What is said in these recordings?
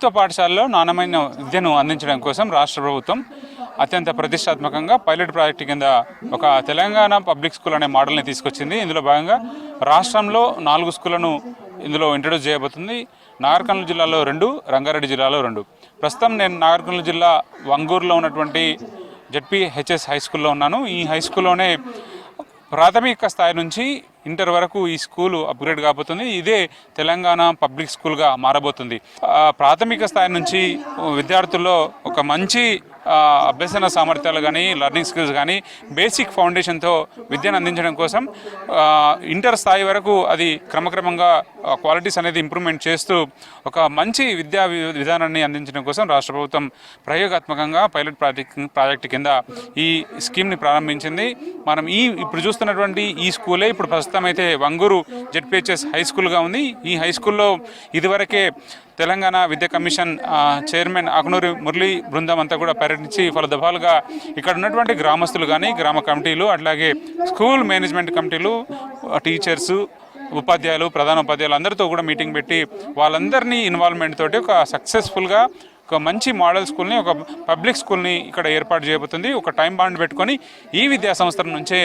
ప్రభుత్వ పాఠశాలలో నాణ్యమైన విద్యను అందించడం కోసం రాష్ట్ర ప్రభుత్వం అత్యంత ప్రతిష్టాత్మకంగా పైలట్ ప్రాజెక్టు కింద ఒక తెలంగాణ పబ్లిక్ స్కూల్ అనే మోడల్ని తీసుకొచ్చింది. ఇందులో భాగంగా రాష్ట్రంలో 4 స్కూళ్లను ఇందులో ఇంట్రడ్యూస్ చేయబోతుంది. నాగర్ కర్నూలు జిల్లాలో 2, రంగారెడ్డి జిల్లాలో 2. ప్రస్తుతం నేను నాగర్ కర్నూలు జిల్లా వంగూరులో ఉన్నటువంటి ZPHS హై స్కూల్లో ఉన్నాను. ఈ హై స్కూల్లోనే ప్రాథమిక స్థాయి నుంచి ఇంటర్ వరకు ఈ స్కూలు అప్గ్రేడ్ కాబోతుంది. ఇదే తెలంగాణ పబ్లిక్ స్కూల్గా మారబోతుంది. ప్రాథమిక స్థాయి నుంచి విద్యార్థుల్లో ఒక మంచి అభ్యసన సామర్థ్యాలు కానీ, లెర్నింగ్ స్కిల్స్ కానీ, బేసిక్ ఫౌండేషన్తో విద్యను అందించడం కోసం ఇంటర్ స్థాయి వరకు అది క్రమక్రమంగా క్వాలిటీస్ అనేది ఇంప్రూవ్మెంట్ చేస్తూ ఒక మంచి విద్యా విధానాన్ని అందించడం కోసం రాష్ట్ర ప్రభుత్వం ప్రయోగాత్మకంగా పైలట్ ప్రాజెక్టు కింద ఈ స్కీమ్ని ప్రారంభించింది. మనం ఇప్పుడు చూస్తున్నటువంటి ఈ స్కూలే ఇప్పుడు ప్రస్తుతం అయితే వంగూరు ZPHS హై స్కూల్గా ఉంది. ఈ హై స్కూల్లో ఇదివరకే తెలంగాణ విద్యా కమిషన్ చైర్మన్ ఆకునూరి మురళీ బృందం అంతా కూడా పర్యటించి పలు దఫాలుగా ఇక్కడ ఉన్నటువంటి గ్రామస్తులు కానీ, గ్రామ కమిటీలు, అట్లాగే స్కూల్ మేనేజ్మెంట్ కమిటీలు, టీచర్సు, ఉపాధ్యాయులు, ప్రధాన ఉపాధ్యాయులు అందరితో కూడా మీటింగ్ పెట్టి వాళ్ళందరినీ ఇన్వాల్వ్మెంట్ తోటి ఒక సక్సెస్ఫుల్గా ఒక మంచి మోడల్ స్కూల్ని, ఒక పబ్లిక్ స్కూల్ని ఇక్కడ ఏర్పాటు చేయబోతుంది. ఒక టైం బాండ్ పెట్టుకొని ఈ విద్యా సంస్థల నుంచే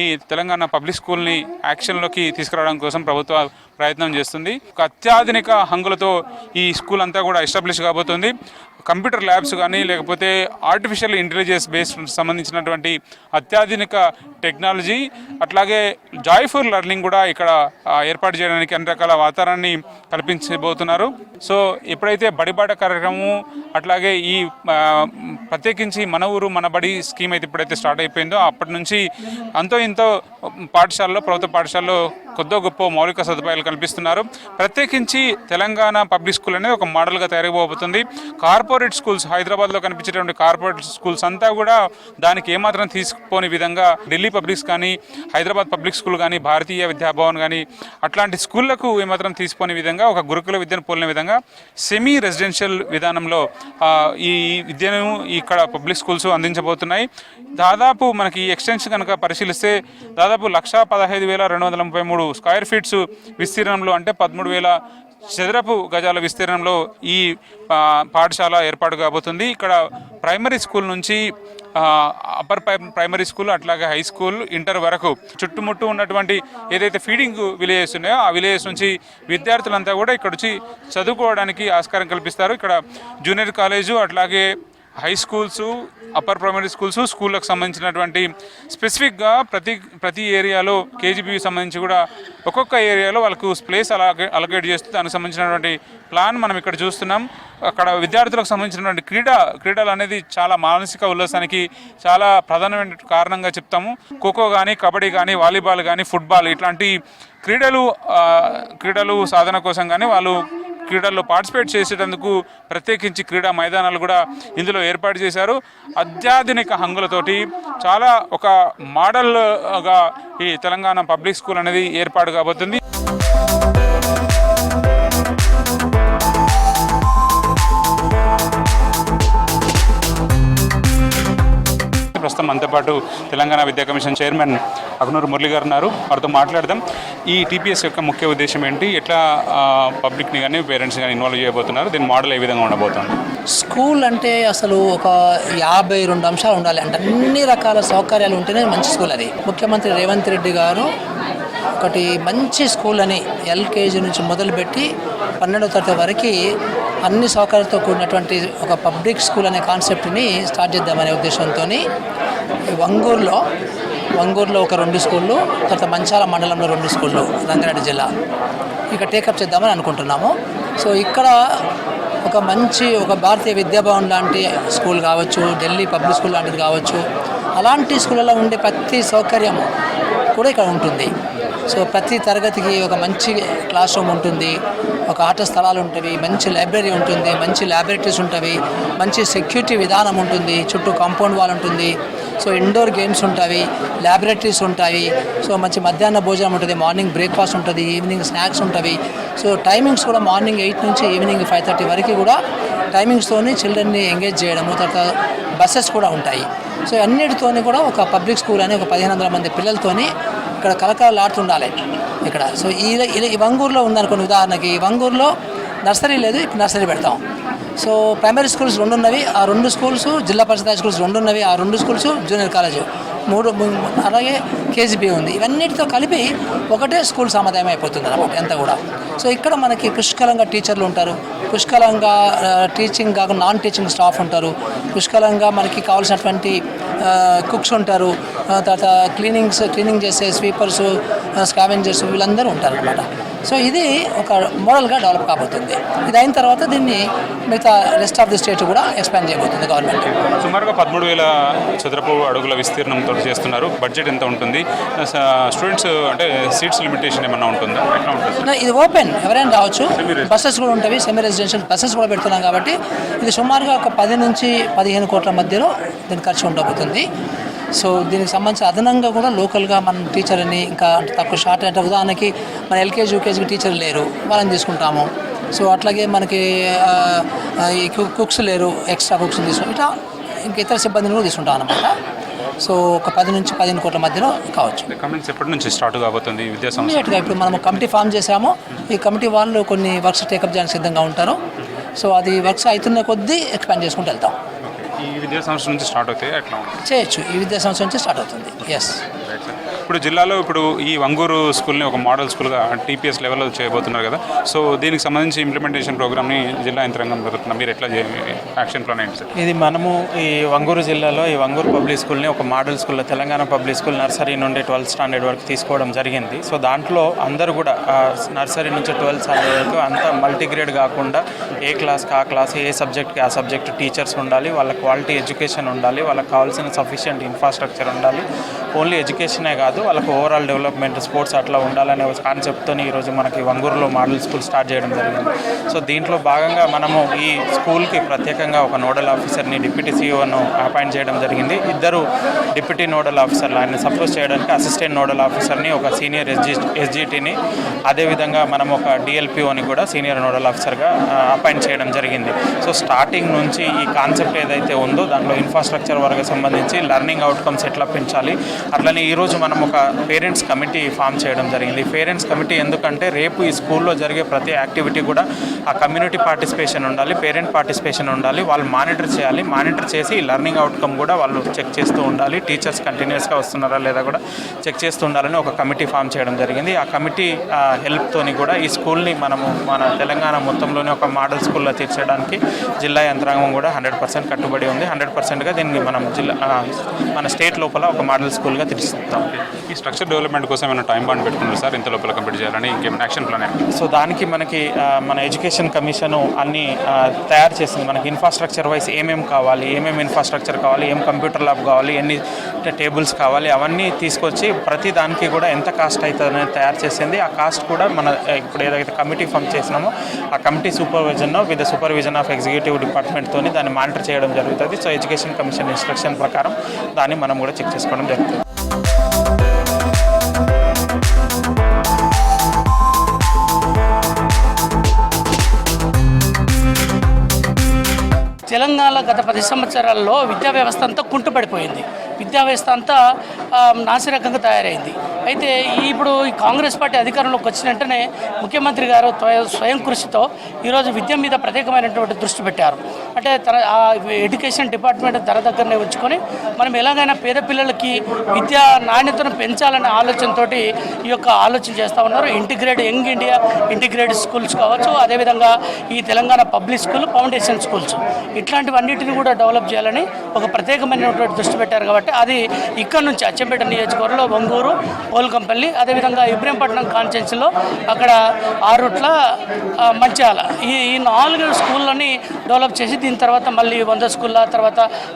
ఈ తెలంగాణ పబ్లిక్ స్కూల్ని యాక్షన్లోకి తీసుకురావడం కోసం ప్రభుత్వ ప్రయత్నం చేస్తుంది. ఒక అత్యాధునిక హంగులతో ఈ స్కూల్ అంతా కూడా ఎస్టాబ్లిష్ కాబోతుంది. కంప్యూటర్ ల్యాబ్స్ కానీ, లేకపోతే ఆర్టిఫిషియల్ ఇంటెలిజెన్స్ బేస్డ్ సంబంధించినటువంటి అత్యాధునిక టెక్నాలజీ, అట్లాగే జాయ్ఫుల్ లెర్నింగ్ కూడా ఇక్కడ ఏర్పాటు చేయడానికి అన్ని రకాల వాతావరణాన్ని కల్పించబోతున్నారు. సో ఎప్పుడైతే బడిబాట కార్యక్రమం, అట్లాగే ఈ ప్రత్యేకించి మన ఊరు మన బడి స్కీమ్ అయితే ఎప్పుడైతే స్టార్ట్ అయిపోయిందో అప్పటి నుంచి అంతో ఇంతో పాఠశాలలో, ప్రభుత్వ పాఠశాలలో కొద్దో గొప్ప మౌలిక సదుపాయాలు కల్పిస్తున్నారు. ప్రత్యేకించి తెలంగాణ పబ్లిక్ స్కూల్ అనేది ఒక మోడల్గా తయారైపోతుంది. కార్పొరేట్ స్కూల్స్, హైదరాబాద్లో కనిపించేటువంటి కార్పొరేట్ స్కూల్స్ అంతా కూడా దానికి ఏమాత్రం తీసుకుపోని విధంగా ఢిల్లీ పబ్లిక్స్ కానీ, హైదరాబాద్ పబ్లిక్ స్కూల్ కానీ, భారతీయ విద్యాభవన్ కానీ అట్లాంటి స్కూళ్లకు ఏమాత్రం తీసుకునే విధంగా, ఒక గురుకుల విద్యను పోలిన విధంగా సెమీ రెసిడెన్షియల్ విధానంలో ఈ విద్యను ఇక్కడ పబ్లిక్ స్కూల్స్ అందించబోతున్నాయి. దాదాపు మనకి ఈ ఎక్స్టెన్షన్ కనుక పరిశీలిస్తే దాదాపు 1,15,233 స్క్వేర్ ఫీట్స్ విస్తీర్ణంలో, అంటే 13,000 చదరపు గజాల విస్తీర్ణంలో ఈ పాఠశాల ఏర్పాటు కాబోతుంది. ఇక్కడ ప్రైమరీ స్కూల్ నుంచి అప్పర్ ప్రైమరీ స్కూల్, అట్లాగే హై స్కూల్, ఇంటర్ వరకు చుట్టుముట్టు ఉన్నటువంటి ఏదైతే ఫీడింగ్ విలేజెస్ ఉన్నాయో ఆ విలేజెస్ నుంచి విద్యార్థులంతా కూడా ఇక్కడ వచ్చి చదువుకోవడానికి ఆస్కారం కల్పిస్తారు. ఇక్కడ జూనియర్ కాలేజు, అట్లాగే హై స్కూల్స్, అప్పర్ ప్రైమరీ స్కూళ్ళకు సంబంధించినటువంటి స్పెసిఫిక్గా ప్రతి ఏరియాలో కేజీబీ సంబంధించి కూడా ఒక్కొక్క ఏరియాలో వాళ్ళకు ప్లేస్ అలొకేట్ చేస్తూ దానికి సంబంధించినటువంటి ప్లాన్ మనం ఇక్కడ చూస్తున్నాం. అక్కడ విద్యార్థులకు సంబంధించినటువంటి క్రీడలు అనేది చాలా మానసిక ఉల్లాసానికి చాలా ప్రధానమైన కారణంగా చెప్తాము. ఖోఖో కానీ, కబడ్డీ కానీ, వాలీబాల్ కానీ, ఫుట్బాల్ ఇట్లాంటి క్రీడలు సాధన కోసం కానీ వాళ్ళు క్రీడల్లో పార్టిసిపేట్ చేసేటందుకు ప్రత్యేకించి క్రీడా మైదానాలు కూడా ఇందులో ఏర్పాటు చేశారు. అత్యాధునిక హంగులతోటి చాలా ఒక మోడల్గా ఈ తెలంగాణ పబ్లిక్ స్కూల్ అనేది ఏర్పాటు కాబోతుంది. ప్రస్తుతం మనతో పాటు తెలంగాణ విద్యా కమిషన్ చైర్మన్ ఆకునూరి మురళి గారు ఉన్నారు. వారితో మాట్లాడదాం. ఈ TPS యొక్క ముఖ్య ఉద్దేశం ఏంటి, ఎట్లా పబ్లిక్ని కానీ పేరెంట్స్ కానీ ఇన్వాల్వ్ చేయబోతున్నారు, దీని మోడల్ ఏ విధంగా ఉండబోతుంది? స్కూల్ అంటే అసలు ఒక 52 అంశాలు ఉండాలి. అంటే అన్ని రకాల సౌకర్యాలు ఉంటేనే మంచి స్కూల్. అది ముఖ్యమంత్రి రేవంత్ రెడ్డి గారు ఒకటి మంచి స్కూల్ అని LKG నుంచి మొదలుపెట్టి 12వ తరగతి వరకు అన్ని సౌకర్యాలతో కూడినటువంటి ఒక పబ్లిక్ స్కూల్ అనే కాన్సెప్ట్ని స్టార్ట్ చేద్దామనే ఉద్దేశంతో వంగూరులో ఒక 2 స్కూళ్ళు, తర్వాత మంచాల మండలంలో 2 స్కూళ్ళు, రంగారెడ్డి జిల్లా ఇక టేకప్ చేద్దామని అనుకుంటున్నాము. సో ఇక్కడ ఒక భారతీయ విద్యాభవన్ లాంటి స్కూల్ కావచ్చు, ఢిల్లీ పబ్లిక్ స్కూల్ లాంటిది కావచ్చు, అలాంటి స్కూళ్ళలో ఉండే ప్రతి సౌకర్యం కూడా ఇక్కడ ఉంటుంది. సో ప్రతి తరగతికి ఒక మంచి క్లాస్ రూమ్ ఉంటుంది, ఒక ఆట స్థలాలు ఉంటాయి, మంచి లైబ్రరీ ఉంటుంది, మంచి ల్యాబొరేటరీస్ ఉంటాయి, మంచి సెక్యూరిటీ విధానం ఉంటుంది, చుట్టూ కాంపౌండ్ వాల్ ఉంటుంది. సో ఇండోర్ గేమ్స్ ఉంటాయి, ల్యాబొరేటరీస్ ఉంటాయి. సో మంచి మధ్యాహ్న భోజనం ఉంటుంది, మార్నింగ్ బ్రేక్ఫాస్ట్ ఉంటుంది, ఈవినింగ్ స్నాక్స్ ఉంటాయి. సో టైమింగ్స్ కూడా మార్నింగ్ 8 నుంచి ఈవినింగ్ 5:30 వరకు కూడా టైమింగ్స్తోని చిల్డ్రన్ని ఎంగేజ్ చేయడము. తర్వాత బస్సెస్ కూడా ఉంటాయి. సో అన్నిటితోని కూడా ఒక పబ్లిక్ స్కూల్ అని ఒక 1500 మంది పిల్లలతోని ఇక్కడ కలకలాడుతుండాలి ఇక్కడ. సో ఈ వంగూరులో ఉందనుకోండి, ఉదాహరణకి వంగూరులో నర్సరీ లేదు, ఇక్కడ నర్సరీ పెడతాం. సో ప్రైమరీ స్కూల్స్ 2 ఉన్నవి, ఆ 2 స్కూల్స్ జిల్లా పరిషత్ హై స్కూల్స్ 2 ఉన్నవి, ఆ 2 స్కూల్స్ జూనియర్ కాలేజ్ 3, అలాగే కేజీబీ ఉంది. ఇవన్నిటితో కలిపి ఒకటే స్కూల్ సమాధానం అయిపోతుంది అన్నమాట ఎంత కూడా. సో ఇక్కడ మనకి పుష్కలంగా టీచర్లు ఉంటారు, పుష్కలంగా టీచింగ్ కాకుండా నాన్ టీచింగ్ స్టాఫ్ ఉంటారు, పుష్కలంగా మనకి కావాల్సినటువంటి కుక్స్ ఉంటారు, తర్వాత క్లీనింగ్ చేసే స్వీపర్స్, స్కావెంజర్స్ వీళ్ళందరూ ఉంటారు అనమాట. సో ఇది ఒక మోడల్గా డెవలప్ కాబోతుంది. ఇది అయిన తర్వాత దీన్ని మిగతా రెస్ట్ ఆఫ్ ది స్టేట్ కూడా ఎక్స్పాండ్ చేయబోతుంది గవర్నమెంట్. సుమారుగా 13,000 చదరపు అడుగుల విస్తీర్ణంతో చేస్తున్నారు. బడ్జెట్ ఎంత ఉంటుంది? స్టూడెంట్స్ అంటే సీట్స్ లిమిటేషన్ ఏమన్నా ఉంటుందా? ఎట్లా ఉంటుంది? ఇది ఓపెన్, ఎవరైనా రావచ్చు. బస్సెస్ కూడా ఉంటాయి, సెమీ రెసిడెన్షియల్ బస్సెస్ కూడా పెడుతున్నాం కాబట్టి ఇది సుమారుగా ఒక 10 నుంచి 15 కోట్ల మధ్యలో దీని ఖర్చు ఉండబోతుంది. సో దీనికి సంబంధించి అదనంగా కూడా లోకల్గా మన టీచర్ని ఇంకా తక్కువ షార్ట్ అంటే ఉదాహరణకి మన ఎల్కేజీ యూకేజీకి టీచర్లు లేరు, వాళ్ళని తీసుకుంటాము. సో అట్లాగే మనకి ఈ కుక్స్ లేరు, ఎక్స్ట్రా కుక్స్ తీసుకుంటాం. ఇట్లా ఇంకా ఇతర సిబ్బందిని కూడా తీసుకుంటాం అనమాట. సో ఒక 10 నుంచి 15 కోట్ల మధ్యలో కావచ్చు. కమిటీస్ ఎప్పటి నుంచి స్టార్ట్ కాబోతుంది విద్యా సంస్థ? ఇమీడియట్గా ఇప్పుడు మనం కమిటీ ఫామ్ చేసాము. ఈ కమిటీ వాళ్ళు కొన్ని వర్క్స్ టేకప్ చేయడానికి సిద్ధంగా ఉంటారు. సో అది వర్క్స్ అవుతున్న కొద్దీ ఎక్స్పాండ్ చేసుకుంటూ వెళ్తాం. ఈ విద్యా సంస్థ నుంచి స్టార్ట్ అవుతాయి అట్లా చేయొచ్చు, ఈ విద్యా సంస్థ నుంచి స్టార్ట్ అవుతుంది. ఎస్. ఇప్పుడు జిల్లాలో ఈ వంగూరు స్కూల్ని ఒక మోడల్ స్కూల్గా టీపీఎస్ లెవెల్లో చేయబోతున్నారు కదా. సో దీనికి సంబంధించి ఇంప్లిమెంటేషన్ ప్రోగ్రామ్ని జిల్లా యంత్రాంగం జరుగుతున్నారు. మీరు ఎట్లా యాక్షన్ ప్లాన్ ఏంటి సార్? ఇది మనము ఈ వంగూరు జిల్లాలో ఈ వంగూరు పబ్లిక్ స్కూల్ని ఒక మోడల్ స్కూల్లో తెలంగాణ పబ్లిక్ స్కూల్ నర్సరీ నుండి 12th స్టాండర్డ్ వరకు తీసుకోవడం జరిగింది. సో దాంట్లో అందరూ కూడా నర్సరీ నుంచి 12th స్టాండర్డ్ వరకు అంతా మల్టీగ్రేడ్ కాకుండా ఏ క్లాస్కి ఆ క్లాస్, ఏ సబ్జెక్ట్కి ఆ సబ్జెక్ట్ టీచర్స్ ఉండాలి, వాళ్ళ క్వాలిటీ ఎడ్యుకేషన్ ఉండాలి, వాళ్ళకి కావాల్సిన సఫిషియంట్ ఇన్ఫ్రాస్ట్రక్చర్ ఉండాలి. ఓన్లీ ఎడ్యుకేషనే కాదు, వాళ్ళకు ఓవరాల్ డెవలప్మెంట్, స్పోర్ట్స్ అట్లా ఉండాలనే కాన్సెప్ట్తో ఈరోజు మనకి వంగూరులో మోడల్ స్కూల్ స్టార్ట్ చేయడం జరిగింది. సో దీంట్లో భాగంగా మనము ఈ స్కూల్కి ప్రత్యేకంగా ఒక నోడల్ ఆఫీసర్ని, డిప్యూటీ సీఈఓను అపాయింట్ చేయడం జరిగింది. 2 డిప్యూటీ నోడల్ ఆఫీసర్లు ఆయన సపోజ్ చేయడానికి, అసిస్టెంట్ నోడల్ ఆఫీసర్ని, ఒక సీనియర్ ఎస్జిటిని, అదేవిధంగా మనం ఒక డిఎల్పిఓని కూడా సీనియర్ నోడల్ ఆఫీసర్గా అపాయింట్ చేయడం జరిగింది. సో స్టార్టింగ్ నుంచి ఈ కాన్సెప్ట్ ఏదైతే ఉందో దాంట్లో ఇన్ఫ్రాస్ట్రక్చర్ వరకు సంబంధించి లెర్నింగ్ అవుట్కమ్స్ ఎట్లా పెంచాలి, అట్లనే ఈరోజు మనం ఒక పేరెంట్స్ కమిటీ ఫామ్ చేయడం జరిగింది. పేరెంట్స్ కమిటీ ఎందుకంటే రేపు ఈ స్కూల్లో జరిగే ప్రతి యాక్టివిటీ కూడా ఆ కమ్యూనిటీ పార్టిసిపేషన్ ఉండాలి, పేరెంట్ పార్టిసిపేషన్ ఉండాలి, వాళ్ళు మానిటర్ చేయాలి. మానిటర్ చేసి ఈ లెర్నింగ్ అవుట్కమ్ కూడా వాళ్ళు చెక్ చేస్తూ ఉండాలి. టీచర్స్ కంటిన్యూస్గా వస్తున్నారా లేదా కూడా చెక్ చేస్తూ ఉండాలని ఒక కమిటీ ఫామ్ చేయడం జరిగింది. ఆ కమిటీ హెల్ప్తోని కూడా ఈ స్కూల్ని మనము మన తెలంగాణ మొత్తంలోనే ఒక మోడల్ స్కూల్లో తీర్చడానికి జిల్లా యంత్రాంగం కూడా 100% కట్టుబడి ఉంది. 100%గా దీన్ని మనం మన స్టేట్ లోపల ఒక మోడల్ స్కూల్గా తీర్చిస్తాం. ఈ స్ట్రక్చర్ డెవలప్మెంట్ కోసం ఏమైనా టైం బాండ్ పెట్టుకున్నారు సార్? ఇంత లోపల కంప్లీట్ చేయాలని ఇంకేమైనా యాక్షన్ ప్లాన్? సో దానికి మనకి మన ఎడ్యుకేషన్ కమిషన్ అన్నీ తయారు చేసింది. మనకి ఇన్ఫ్రాస్ట్రక్చర్ వైజ్ ఏమేమి కావాలి, ఏమేమి ఇన్ఫ్రాస్ట్రక్చర్ కావాలి, ఏం కంప్యూటర్ ల్యాబ్ కావాలి, ఎన్ని టేబుల్స్ కావాలి, అవన్నీ తీసుకొచ్చి ప్రతి దానికి కూడా ఎంత కాస్ట్ అవుతుంది అనేది తయారు చేసింది. ఆ కాస్ట్ కూడా మన ఇప్పుడు ఏదైతే కమిటీ ఫామ్ చేసినామో ఆ committee supervision with supervision of executive డిపార్ట్మెంట్తో దాన్ని మానిటర్ చేయడం జరుగుతుంది. సో ఎడ్యుకేషన్ కమిషన్ ఇన్స్ట్రక్షన్ ప్రకారం దాన్ని మనం కూడా చెక్ చేసుకోవడం జరుగుతుంది. తెలంగాణ గత 10 సంవత్సరాల్లో విద్యా వ్యవస్థ అంతా కుంటుపడిపోయింది. విద్యా వ్యవస్థ అంతా నాసిరకంగా తయారైంది. అయితే ఇప్పుడు ఈ కాంగ్రెస్ పార్టీ అధికారంలోకి వచ్చిన వెంటనే ముఖ్యమంత్రి గారు స్వయం కృషితో ఈరోజు విద్య మీద ప్రత్యేకమైనటువంటి దృష్టి పెట్టారు. అంటే ఆ ఎడ్యుకేషన్ డిపార్ట్మెంట్ ధర దగ్గరనే ఉంచుకొని మనం ఎలాగైనా పేద పిల్లలకి విద్యా నాణ్యతను పెంచాలనే ఆలోచనతో ఈ యొక్క ఆలోచన చేస్తూ ఉన్నారు. యంగ్ ఇండియా ఇంటిగ్రేటెడ్ స్కూల్స్ కావచ్చు, అదేవిధంగా ఈ Telangana public school, foundation schools ఇట్లాంటివన్నిటిని కూడా డెవలప్ చేయాలని ఒక ప్రత్యేకమైనటువంటి దృష్టి పెట్టారు. కాబట్టి అది ఇక్కడ నుంచి అచ్చంపేట నియోజకవర్గంలో వంగూరు, పోల్కంపల్లి, అదేవిధంగా ఇబ్రహీంపట్నం కాన్స్టిట్యున్సీలో అక్కడ ఆరుట్ల, మంచాల ఈ 4 స్కూళ్ళని డెవలప్ చేసి దీని తర్వాత మళ్ళీ 100 స్కూళ్ళ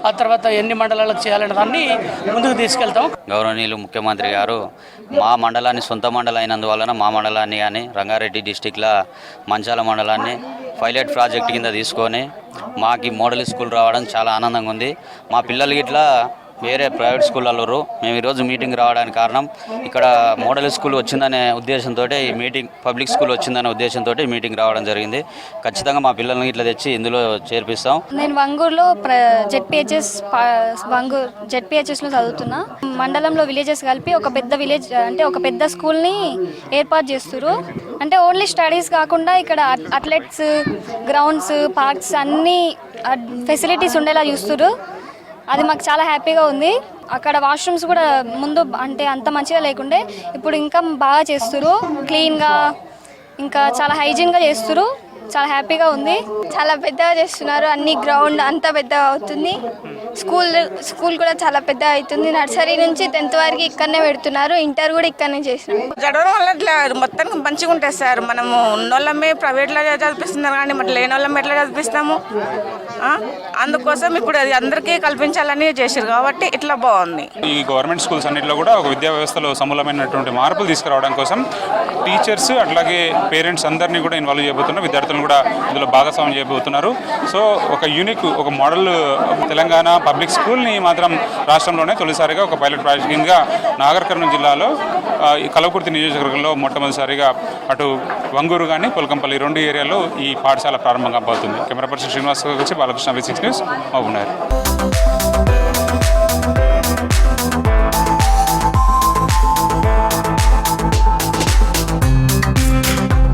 ఆ తర్వాత ఎన్ని మండలాలకు చేయాలనే దాన్ని ముందుకు తీసుకెళ్తాం. గౌరవనీయులు ముఖ్యమంత్రి గారు మా మండలాన్ని సొంత మండలం అయినందువలన మా మండలాన్ని కానీ రంగారెడ్డి డిస్టిక్లో మంచాల మండలాన్ని పైలట్ ప్రాజెక్ట్ కింద తీసుకొని మాకు మోడల్ స్కూల్ రావడం చాలా ఆనందంగా ఉంది. మా పిల్లలకి ఇట్లా వేరే ప్రైవేట్ స్కూళ్ళలో మేము ఈరోజు మీటింగ్ రావడానికి కారణం ఇక్కడ మోడల్ స్కూల్ వచ్చిందనే ఉద్దేశంతో ఈ మీటింగ్, పబ్లిక్ స్కూల్ వచ్చిందనే ఉద్దేశంతో ఈ మీటింగ్ రావడం జరిగింది. ఖచ్చితంగా మా పిల్లల్ని ఇట్లా తెచ్చి ఇందులో చేర్పిస్తాం. నేను వంగూరులో జెడ్పిహెచ్ఎస్లో చదువుతున్నా. మండలంలో విలేజెస్ కలిపి ఒక పెద్ద విలేజ్ అంటే ఒక పెద్ద స్కూల్ని ఏర్పాటు చేస్తున్నారు. అంటే ఓన్లీ స్టడీస్ కాకుండా ఇక్కడ అథ్లెట్స్, గ్రౌండ్స్, పార్క్స్ అన్నీ ఫెసిలిటీస్ ఉండేలా చూస్తున్నారు. అది మాకు చాలా హ్యాపీగా ఉంది. అక్కడ వాష్రూమ్స్ కూడా ముందు అంటే అంత మంచిగా లేకుండే, ఇప్పుడు ఇంకా బాగా చేస్తున్నారు. క్లీన్గా ఇంకా చాలా హైజీన్గా చేస్తున్నారు. చాలా హ్యాపీగా ఉంది. చాలా పెద్దగా చేస్తున్నారు. అన్ని గ్రౌండ్ అంతా పెద్దగా అవుతుంది. స్కూల్ కూడా చాలా పెద్దగా అవుతుంది. నర్సరీ నుంచి 10th వరకు ఇక్కడనే పెడుతున్నారు. ఇంటర్ కూడా ఇక్కడనే చేసినాం. చదవడం వల్ల ఇట్లా మొత్తం మంచిగా ఉంటుంది సార్. మనము ఉన్నోళ్ళమే ప్రైవేట్లో చదివిస్తున్నారు కానీ మరి లేని వాళ్ళమే ఎట్లా చదివిస్తాము? అందుకోసం ఇప్పుడు అది అందరికీ కల్పించాలని చేశారు కాబట్టి ఇట్లా బాగుంది. ఈ గవర్నమెంట్ స్కూల్స్ అన్నింటిలో కూడా ఒక విద్యా వ్యవస్థలో సమూలమైనటువంటి మార్పులు తీసుకురావడం కోసం టీచర్స్ అట్లాగే పేరెంట్స్ అందరినీ కూడా ఇన్వాల్వ్ చేయబోతున్నారు. విద్యార్థులను కూడా ఇందులో భాగస్వామ్యం చేయబోతున్నారు. సో ఒక యూనిక్, ఒక మోడల్ తెలంగాణ పబ్లిక్ స్కూల్ని మాత్రం రాష్ట్రంలోనే తొలిసారిగా ఒక పైలట్ ప్రాజెక్ట్గా నాగర్ కర్నూలు జిల్లాలో కలవకుర్తి నియోజకవర్గంలో మొట్టమొదటిసారిగా అటు వంగూరు కానీ పొలకంపల్లి 2 ఏరియాల్లో ఈ పాఠశాల ప్రారంభం కాబోతుంది. కెమెరా పర్సన్ శ్రీనివాస్ వచ్చి బాలకృష్ణ, V6 న్యూస్, మహబూబ్నగర్.